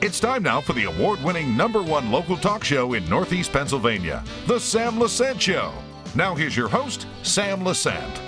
It's time now for the award-winning #1 local talk show in Northeast Pennsylvania, The Sam Lesante Show. Now here's your host, Sam Lesante.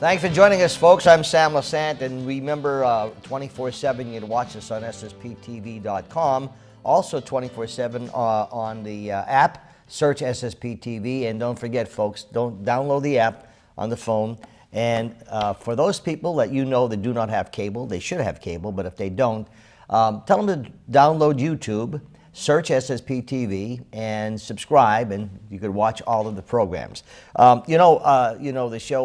Thanks for joining us, folks. I'm Sam Lesante, and remember 24/7, you can watch us on ssptv.com. Also 24/7 on the app, search SSPTV, and don't forget, folks, don't download the app on the phone. And for those people that you know that do not have cable, they should have cable, but if they don't, tell them to download YouTube, search SSPTV, and subscribe, and you could watch all of the programs. The show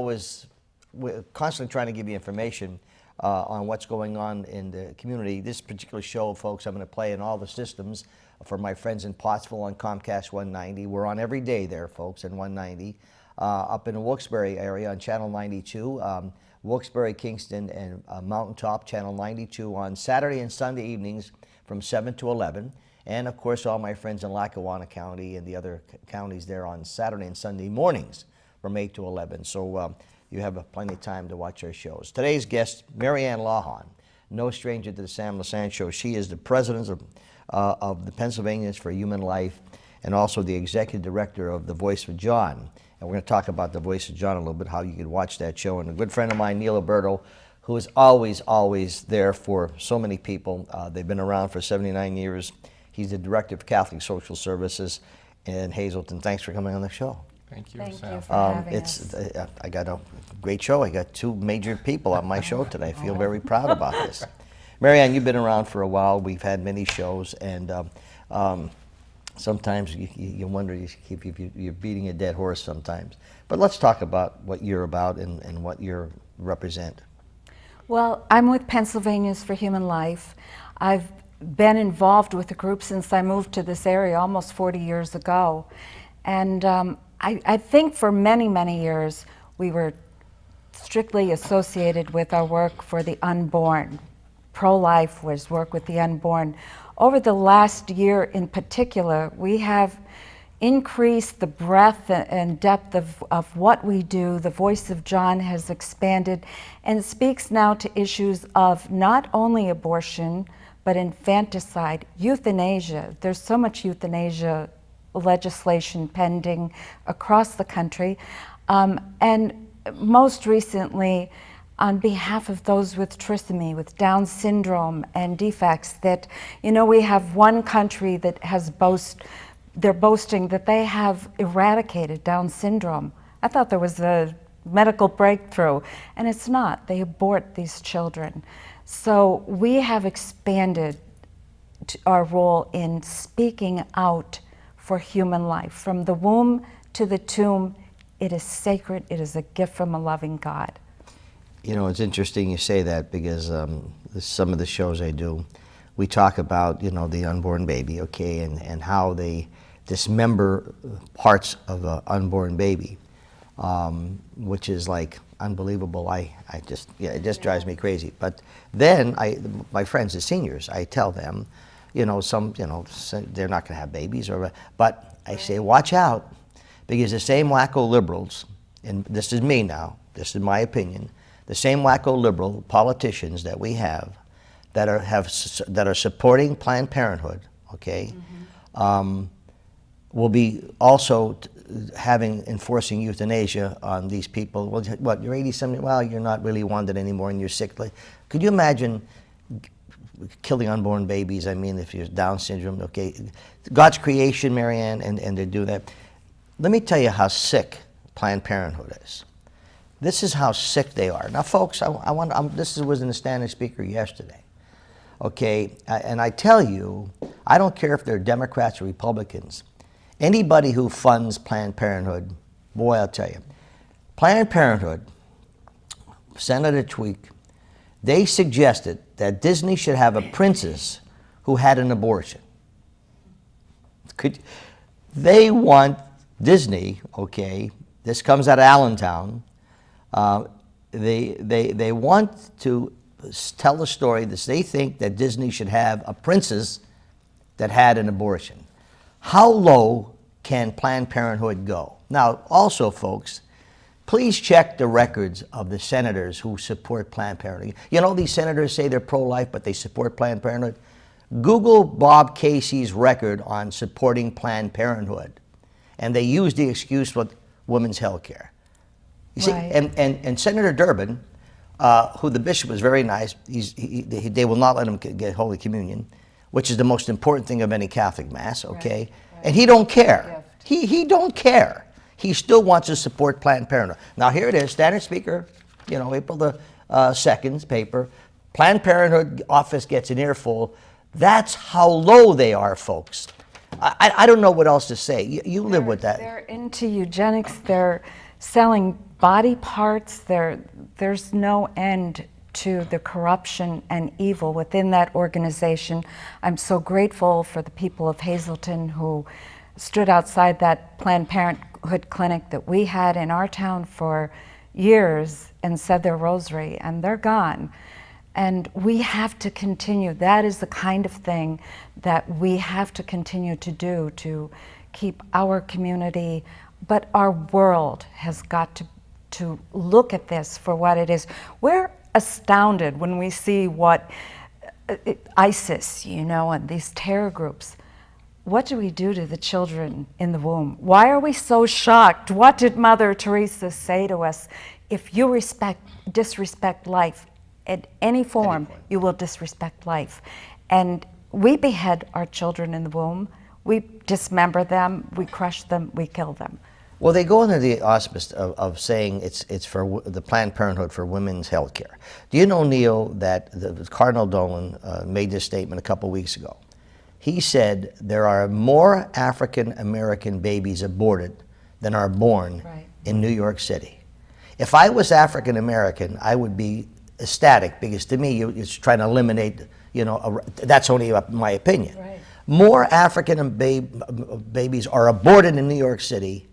we're constantly trying to give you information on what's going on in the community. This particular show, folks, I'm going to play in all the systems for my friends in Pottsville on Comcast 190. We're on every day there, folks, in 190. Up in the Wilkes-Barre area on Channel 92, Wilkes-Barre, Kingston, and Mountaintop, Channel 92 on Saturday and Sunday evenings from 7 to 11. And, of course, all my friends in Lackawanna County and the other counties there on Saturday and Sunday mornings from 8 to 11. So you have plenty of time to watch our shows. Today's guest, Maryann Lawhon, no stranger to the Sam Lesante Show. She is the president of the Pennsylvanians for Human Life and also the executive director of The Voice of John. And we're going to talk about The Voice of John a little bit, how you can watch that show. And a good friend of mine, Neil Roberto, who is always there for so many people. They've been around for 79 years. He's the director of Catholic Social Services in Hazleton. Thanks for coming on the show. Thank you, Thank Sam. you for having us. I got a great show. I got two major people on my show today. I feel very proud about this. Maryann, you've been around for a while. We've had many shows, and sometimes you wonder if you're beating a dead horse sometimes. But let's talk about what you're about and what you represent. Well, I'm with Pennsylvanians for Human Life. I've been involved with the group since I moved to this area almost 40 years ago. And I think for many, many years we were strictly associated with our work for the unborn. Pro-life was work with the unborn. Over the last year in particular, we have increased the breadth and depth of what we do. The Voice of John has expanded and speaks now to issues of not only abortion, but infanticide, euthanasia. There's so much euthanasia legislation pending across the country. And most recently, on behalf of those with trisomy, with Down syndrome and defects, that, we have one country that has they're boasting that they have eradicated Down syndrome. I thought there was a medical breakthrough, and it's not. They abort these children. So we have expanded our role in speaking out for human life. From the womb to the tomb, it is sacred. It is a gift from a loving God. It's interesting you say that because some of the shows I do, we talk about, the unborn baby, okay, and how they dismember parts of an unborn baby, which is like unbelievable. It just drives me crazy. But then my friends, the seniors, I tell them, they're not going to have babies, but I say, watch out, because the same wacko liberals, and this is me now, this is my opinion, the same wacko liberal politicians that we have that are supporting Planned Parenthood, okay, will be also enforcing euthanasia on these people. Well, what, you're 80-something, well, you're not really wanted anymore and you're sick. Could you imagine killing unborn babies? I mean, if you're Down syndrome, okay. God's creation, Maryann, and they do that. Let me tell you how sick Planned Parenthood is. This is how sick they are. Now, folks, this was in the standing speaker yesterday, okay? And I tell you, I don't care if they're Democrats or Republicans. Anybody who funds Planned Parenthood, boy, I'll tell you, Planned Parenthood, Senator Tweak, they suggested that Disney should have a princess who had an abortion. They want Disney, okay, this comes out of Allentown, they want to tell the story that they think that Disney should have a princess that had an abortion. How low can Planned Parenthood go? Now, also, folks, please check the records of the senators who support Planned Parenthood. You know, these senators say they're pro-life, but they support Planned Parenthood. Google Bob Casey's record on supporting Planned Parenthood, and they use the excuse with women's health care. You see, Right. and Senator Durbin, who the bishop was very nice, they will not let him get Holy Communion, which is the most important thing of any Catholic Mass, okay? Right. And he don't care. Gift. He don't care. He still wants to support Planned Parenthood. Now here it is, Standard Speaker, you know, April the 2nd's paper. Planned Parenthood office gets an earful. That's how low they are, folks. I don't know what else to say. You live with that. They're into eugenics. They're selling body parts. There's no end to the corruption and evil within that organization. I'm so grateful for the people of Hazleton who stood outside that Planned Parenthood clinic that we had in our town for years and said their rosary, and they're gone. And we have to continue. That is the kind of thing that we have to continue to do to keep our community, but our world has got to look at this for what it is. We're astounded when we see what ISIS, you know, and these terror groups. What do we do to the children in the womb? Why are we so shocked? What did Mother Teresa say to us? If you disrespect life in any form, you will disrespect life. And we behead our children in the womb. We dismember them, we crush them, we kill them. Well, they go under the auspice of saying it's for the Planned Parenthood for women's health care. Do you know, Neil, that the Cardinal Dolan made this statement a couple weeks ago? He said there are more African American babies aborted than are born in New York City. If I was African American, I would be ecstatic, because to me, it's trying to eliminate, you know, that's only my opinion. Right. More African babies are aborted in New York City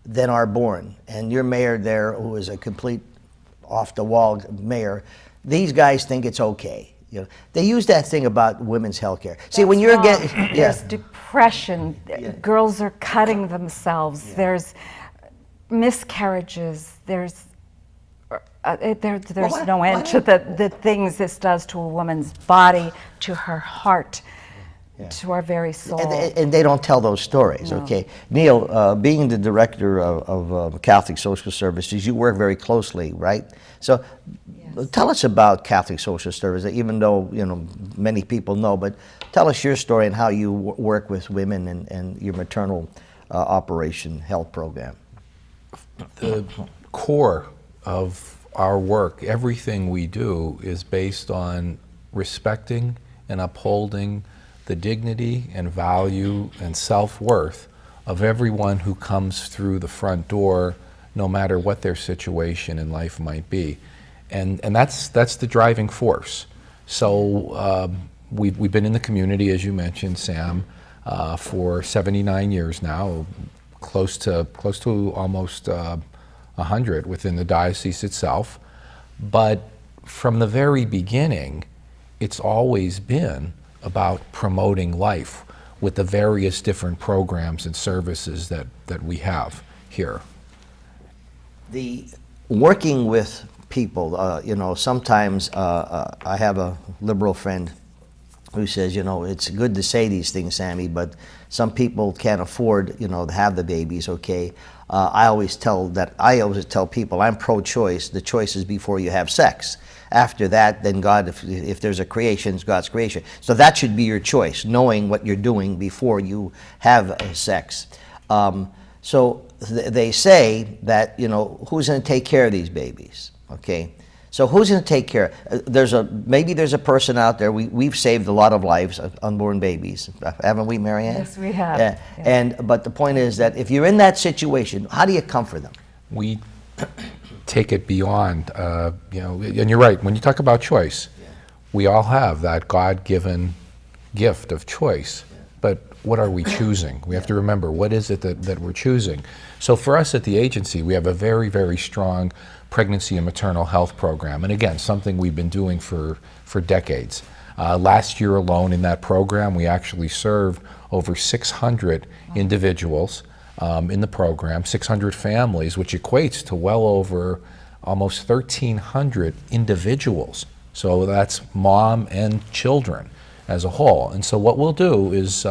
than are born. And your mayor there, who is a complete off-the-wall mayor, these guys think it's okay. You know, they use that thing about women's health care. See, when you're getting... There's depression. Girls are cutting themselves. There's miscarriages. There's no end to the things this does to a woman's body, to her heart, to our very soul. And they don't tell those stories, okay? Neil, being the director of Catholic Social Services, you work very closely, right? So tell us about Catholic Social Services, even though, you know, many people know, but tell us your story and how you work with women and your maternal operation health program. The core of our work, everything we do, is based on respecting and upholding the dignity and value and self-worth of everyone who comes through the front door, no matter what their situation in life might be. And that's the driving force. So we've been in the community, as you mentioned, Sam, for 79 years now, close to almost 100 within the diocese itself. But from the very beginning, it's always been about promoting life with the various different programs and services that we have here. The working with people, you know, sometimes I have a liberal friend who says, you know, it's good to say these things, Sammy, but some people can't afford, you know, to have the babies, okay? I always tell people I'm pro-choice. The choice is before you have sex. After that, then God, if there's a creation, it's God's creation. So that should be your choice, knowing what you're doing before you have sex. So they say that, you know, who's going to take care of these babies, okay? So who's going to take care? Maybe there's a person out there. We've saved a lot of lives of unborn babies, haven't we, Maryann? Yes, we have. Yeah. Yes. But the point is that if you're in that situation, how do you comfort them? We take it beyond, you know, and you're right, when you talk about choice, we all have that God-given gift of choice, but what are we choosing? We have to remember, what is it that we're choosing? So for us at the agency, we have a very, very strong pregnancy and maternal health program, and again, something we've been doing for decades. Last year alone in that program, we actually served over 600 individuals in the program, 600 families, which equates to well over almost 1,300 individuals. So that's mom and children as a whole. And so what we'll do is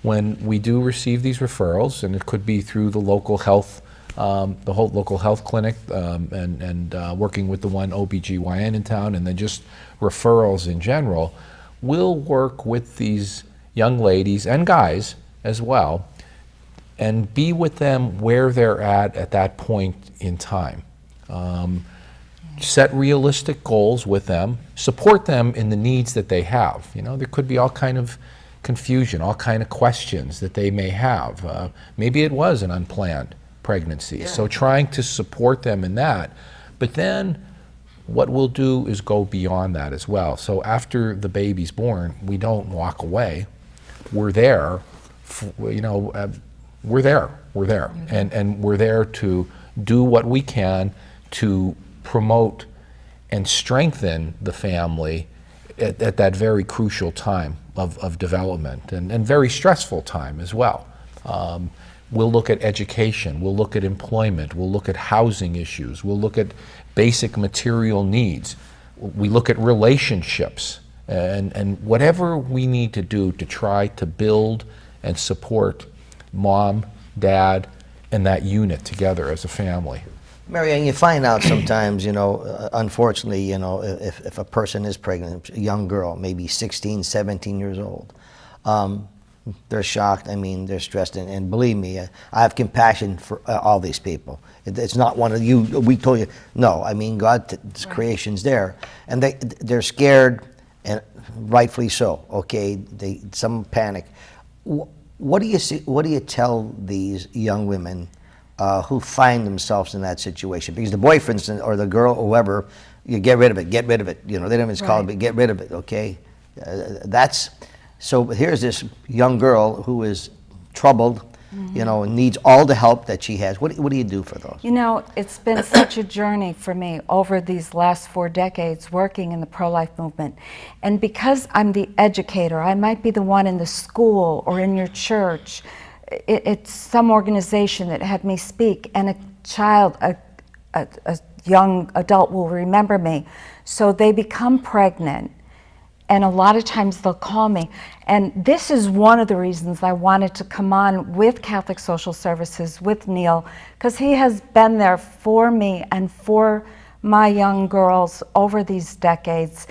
when we do receive these referrals, and it could be through the local health, the whole local health clinic, and working with the one OBGYN in town, and then just referrals in general, we'll work with these young ladies and guys as well, and be with them where they're at that point in time. Set realistic goals with them, support them in the needs that they have. You know, there could be all kind of confusion, all kind of questions that they may have. Maybe it was an unplanned pregnancy, so trying to support them in that. But then what we'll do is go beyond that as well. So after the baby's born, we don't walk away. We're there, we're there, and we're there to do what we can to promote and strengthen the family at that very crucial time of development, and very stressful time as well. We'll look at education, we'll look at employment, we'll look at housing issues, we'll look at basic material needs, we look at relationships, and whatever we need to do to try to build and support mom, dad, and that unit together as a family. Maryann, you find out sometimes, unfortunately, if a person is pregnant, a young girl, maybe 16, 17 years old, they're shocked. I mean, they're stressed, and believe me, I have compassion for all these people. It's not one of you. We told you no. I mean, God's creation's there, and they're scared, and rightfully so. Okay, some panic. What do you see? What do you tell these young women who find themselves in that situation? Because the boy, for instance, or the girl, or whoever, you get rid of it. Get rid of it. They don't even call it, but get rid of it. Okay, So here's this young girl who is troubled, and needs all the help that she has. What do you do for those? It's been such a journey for me over these last 4 decades working in the pro-life movement. And because I'm the educator, I might be the one in the school or in your church. It's some organization that had me speak, and a child, a young adult will remember me. So they become pregnant. And a lot of times they'll call me. And this is one of the reasons I wanted to come on with Catholic Social Services, with Neil, because he has been there for me and for my young girls over these decades.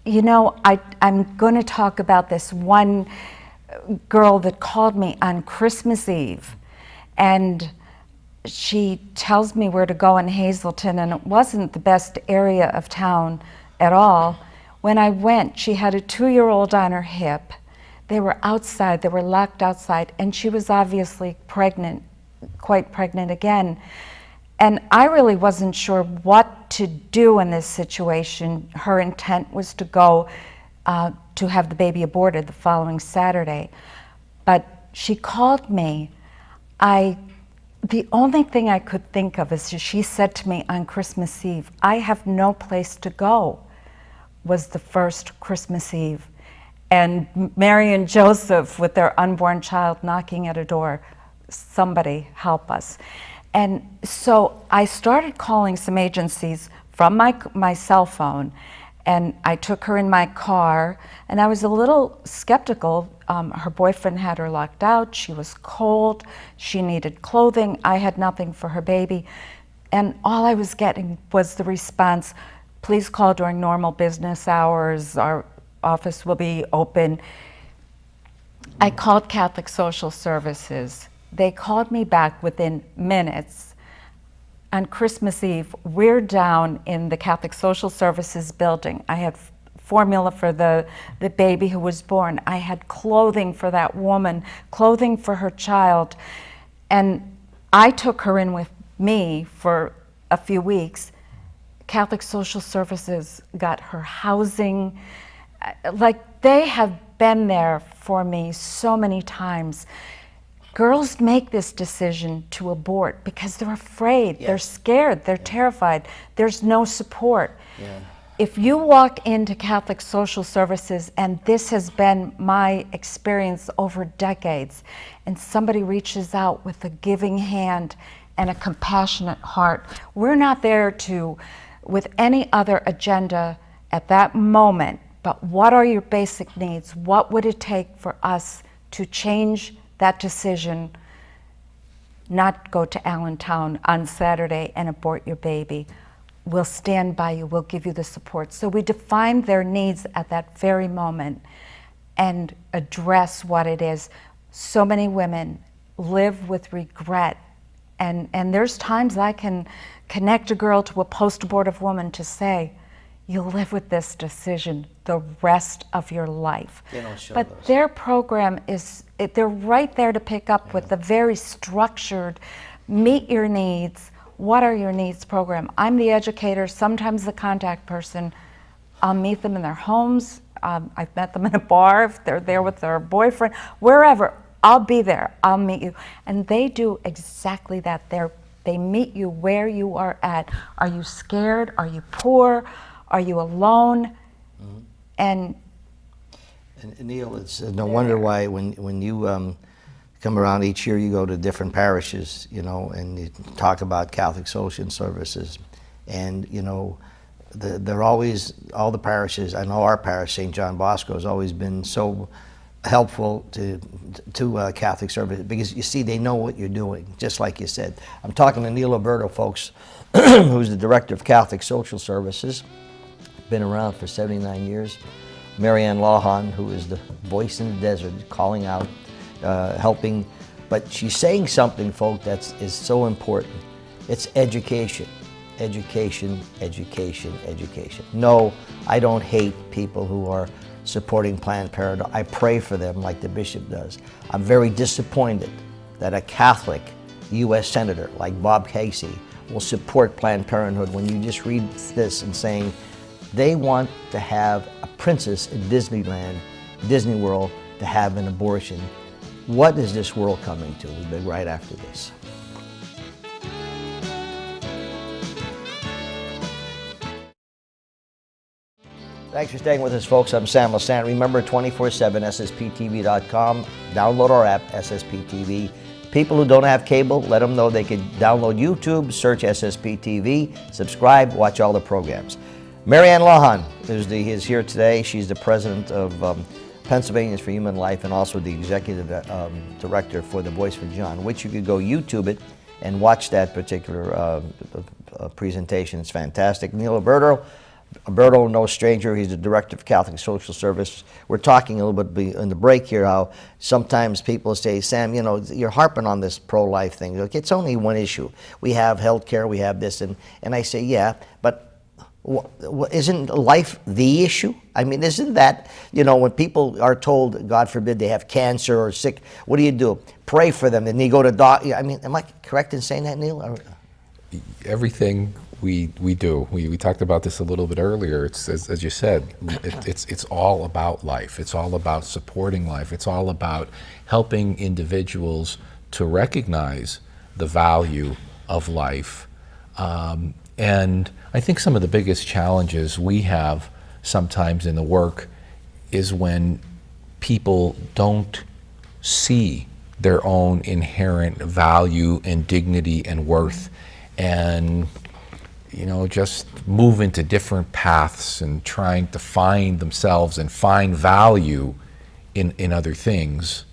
I'm going to talk about this one girl that called me on Christmas Eve. And she tells me where to go in Hazleton, and it wasn't the best area of town at all. When I went, she had a 2-year-old on her hip. They were outside, they were locked outside, and she was obviously pregnant, quite pregnant again. And I really wasn't sure what to do in this situation. Her intent was to go to have the baby aborted the following Saturday. But she called me. The only thing I could think of is she said to me on Christmas Eve, "I have no place to go." Was the first Christmas Eve. And Mary and Joseph with their unborn child knocking at a door, somebody help us. And so I started calling some agencies from my cell phone, and I took her in my car, and I was a little skeptical. Her boyfriend had her locked out, she was cold, she needed clothing, I had nothing for her baby. And all I was getting was the response, "Please call during normal business hours. Our office will be open." I called Catholic Social Services. They called me back within minutes. On Christmas Eve, we're down in the Catholic Social Services building. I had formula for the baby who was born. I had clothing for that woman, clothing for her child. And I took her in with me for a few weeks. Catholic Social Services got her housing. They have been there for me so many times. Girls make this decision to abort because they're afraid, they're scared, they're terrified. There's no support. if you walk into Catholic Social Services, and this has been my experience over decades, and somebody reaches out with a giving hand and a compassionate heart, we're not there with any other agenda at that moment, but what are your basic needs? What would it take for us to change that decision, not go to Allentown on Saturday and abort your baby? We'll stand by you, we'll give you the support. So we define their needs at that very moment and address what it is. So many women live with regret, and there's times I can connect a girl to a post-abortive woman to say, you'll live with this decision the rest of your life. They don't show but those. their program they're right there to pick up with the very structured, meet your needs, what are your needs program. I'm the educator, sometimes the contact person. I'll meet them in their homes. I've met them in a bar, if they're there with their boyfriend, wherever. I'll be there, I'll meet you. And they do exactly that. They meet you where you are at. Are you scared? Are you poor? Are you alone? Mm-hmm. And Neil, it's no wonder why when you come around each year, you go to different parishes, and you talk about Catholic Social Services, and they're always, all the parishes. I know our parish, St. John Bosco, has always been so helpful to Catholic services, because you see, they know what you're doing, just like you said. I'm talking to Neil Roberto, folks, who's the director of Catholic Social Services, been around for 79 years. Maryann Lawhon, who is the voice in the desert, calling out, helping, but she's saying something, folks, is so important. It's education, education, education, education. No, I don't hate people who are supporting Planned Parenthood. I pray for them like the bishop does. I'm very disappointed that a Catholic U.S. Senator like Bob Casey will support Planned Parenthood when you just read this and saying they want to have a princess in Disneyland, Disney World, to have an abortion. What is this world coming to? We'll be right after this. Thanks for staying with us, folks. I'm Sam Lesante. Remember, 24/7, SSPTV.com. Download our app, SSPTV. People who don't have cable, let them know they could download YouTube, search SSPTV, subscribe, watch all the programs. Maryann Lawhon is here today. She's the president of Pennsylvanians for Human Life and also the executive director for The Voice for John, which you could go YouTube it and watch that particular presentation. It's fantastic. Neil Roberto, no stranger. He's the director of Catholic Social Service. We're talking a little bit in the break here how sometimes people say, Sam, you're harping on this pro-life thing. Look, it's only one issue. We have health care, we have this, and I say, yeah, but isn't life the issue? I mean, isn't that, when people are told, God forbid, they have cancer or sick, what do? Pray for them, and you go to doctor. I mean, am I correct in saying that, Neil? Everything we do. We talked about this a little bit earlier. It's as you said, it's all about life. It's all about supporting life. It's all about helping individuals to recognize the value of life. And I think some of the biggest challenges we have sometimes in the work is when people don't see their own inherent value and dignity and worth, and just move into different paths and trying to find themselves and find value in other things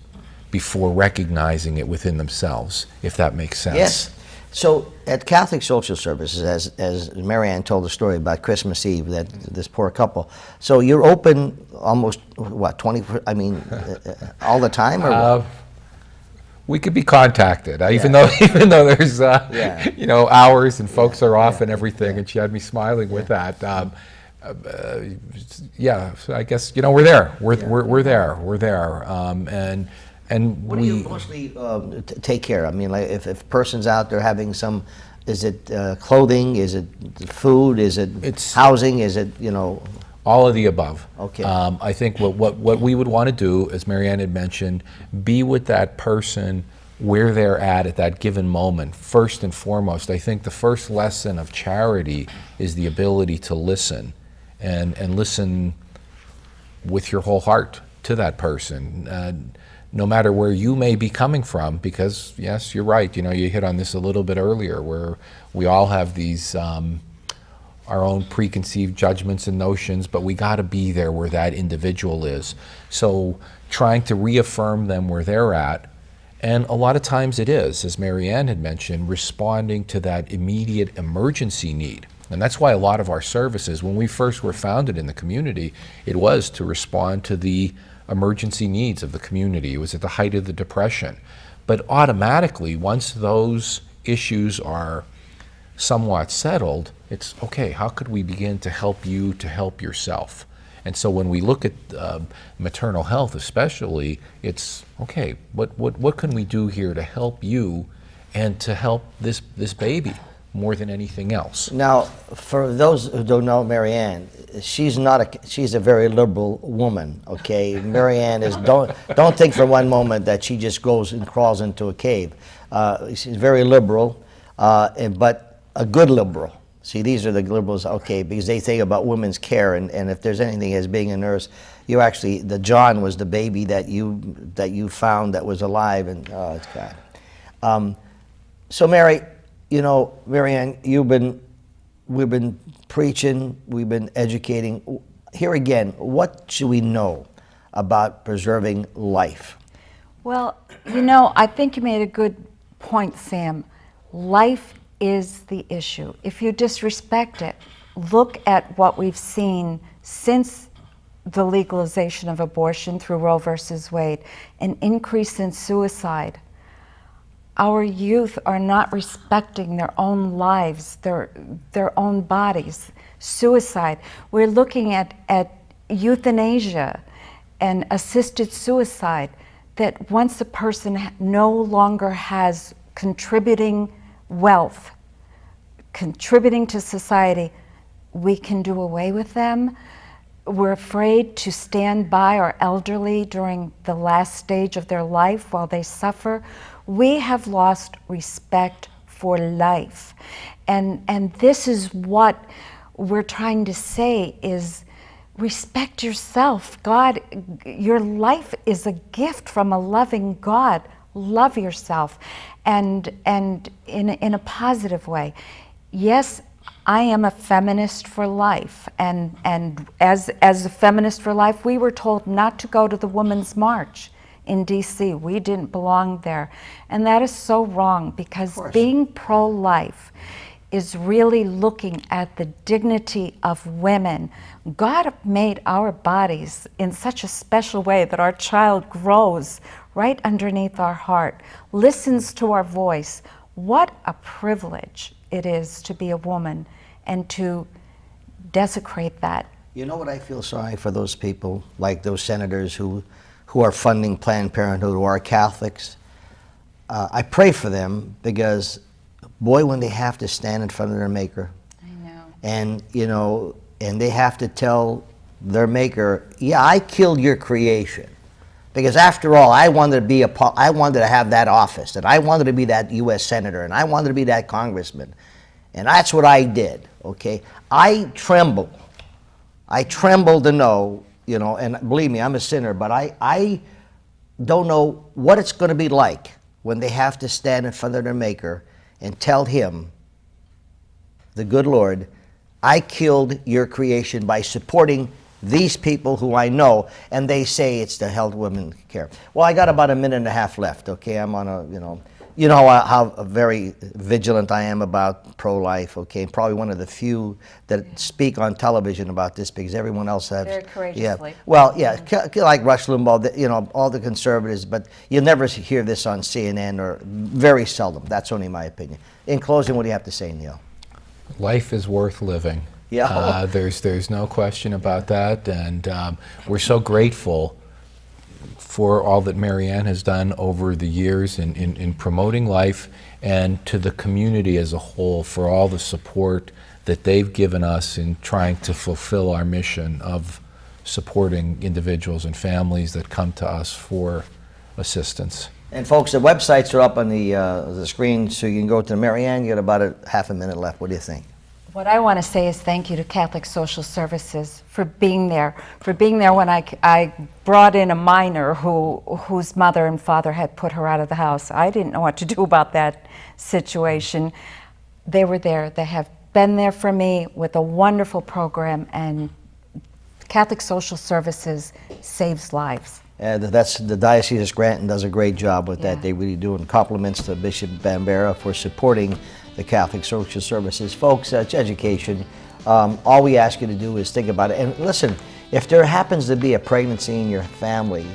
before recognizing it within themselves, if that makes sense. Yes. So at Catholic Social Services, as Maryann told the story about Christmas Eve, that this poor couple, so you're open almost, 20, all the time? Or we could be contacted, even though there's hours and folks are off and everything, and she had me smiling with that. So I guess we're there. We're there. And what do you mostly take care of? I mean, like if a person's out there having some, is it clothing? Is it food? Is it housing? Is it all of the above? Okay. I think what we would want to do, as Maryann had mentioned, be with that person where they're at that given moment. First and foremost, I think the first lesson of charity is the ability to listen and listen with your whole heart to that person, no matter where you may be coming from, because yes, you're right, you hit on this a little bit earlier, where we all have these our own preconceived judgments and notions, but we got to be there where that individual is. So trying to reaffirm them where they're at, and a lot of times it is, as Maryann had mentioned, responding to that immediate emergency need. And that's why a lot of our services, when we first were founded in the community, it was to respond to the emergency needs of the community. It was at the height of the Depression. But automatically, once those issues are somewhat settled, it's okay, how could we begin to help you to help yourself? And so when we look at maternal health especially, it's okay, what can we do here to help you and to help this baby more than anything else? Now, for those who don't know Maryann, she's a very liberal woman, okay? Maryann is, don't think for one moment that she just goes and crawls into a cave. She's very liberal, but a good liberal. See, these are the liberals, okay, because they think about women's care, and if there's anything as being a nurse, you actually, the John was the baby that you found that was alive, and oh, it's God. So Mary, Maryann, we've been preaching, we've been educating. Here again, what should we know about preserving life? Well, I think you made a good point, Sam. Life is the issue. If you disrespect it, look at what we've seen since the legalization of abortion through Roe versus Wade, an increase in suicide. Our youth are not respecting their own lives, their own bodies. Suicide. We're looking at euthanasia and assisted suicide, that once a person no longer has contributing wealth, contributing to society, we can do away with them. We're afraid to stand by our elderly during the last stage of their life while they suffer. We have lost respect for life. And this is what we're trying to say is, respect yourself. God, your life is a gift from a loving God. Love yourself, and in a positive way. Yes, I am a feminist for life, and as a feminist for life, we were told not to go to the Women's March in DC. We didn't belong there, and that is so wrong, because being pro-life is really looking at the dignity of women. God made our bodies in such a special way that our child grows right underneath our heart, listens to our voice. What a privilege it is to be a woman, and to desecrate that. You know what, I feel sorry for those people, like those senators who are funding Planned Parenthood, who are Catholics. I pray for them, because boy, when they have to stand in front of their Maker, I know. And they have to tell their Maker, yeah, I killed your creation. Because after all, I wanted to have that office, and I wanted to be that U.S. senator, and I wanted to be that congressman, and that's what I did. Okay, I tremble to know, and believe me, I'm a sinner, but I don't know what it's going to be like when they have to stand in front of their Maker and tell him, the good Lord, I killed your creation by supporting these people who I know, and they say it's to help women care. Well, I got about a minute and a half left, okay? I'm on how very vigilant I am about pro-life, okay? Probably one of the few that speak on television about this, because everyone else has. Very courageously. Yeah. Well, yeah, like Rush Limbaugh, all the conservatives, but you'll never hear this on CNN, or very seldom. That's only my opinion. In closing, what do you have to say, Neil? Life is worth living. Yeah. There's no question about that, and we're so grateful for all that Maryann has done over the years in promoting life, and to the community as a whole for all the support that they've given us in trying to fulfill our mission of supporting individuals and families that come to us for assistance. And folks, the websites are up on the screen, so you can go to Maryann. You got about a half a minute left. What do you think? What I want to say is thank you to Catholic Social Services for being there when I brought in a minor whose mother and father had put her out of the house. I didn't know what to do about that situation. They were there. They have been there for me with a wonderful program, and Catholic Social Services saves lives. And that's the Diocese of Scranton does a great job with that. Yeah. They really do. And compliments to Bishop Bambera for supporting the Catholic Social Services. Folks, it's education. All we ask you to do is think about it. And listen, if there happens to be a pregnancy in your family,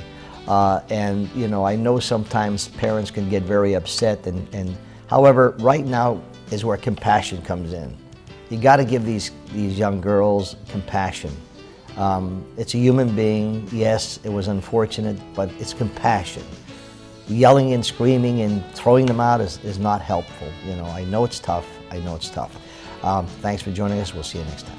and you know, I know sometimes parents can get very upset, and however, right now is where compassion comes in. You got to give these young girls compassion. It's a human being. Yes, it was unfortunate, but it's compassion. Yelling and screaming and throwing them out is not helpful. You know, I know it's tough. Thanks for joining us. We'll see you next time.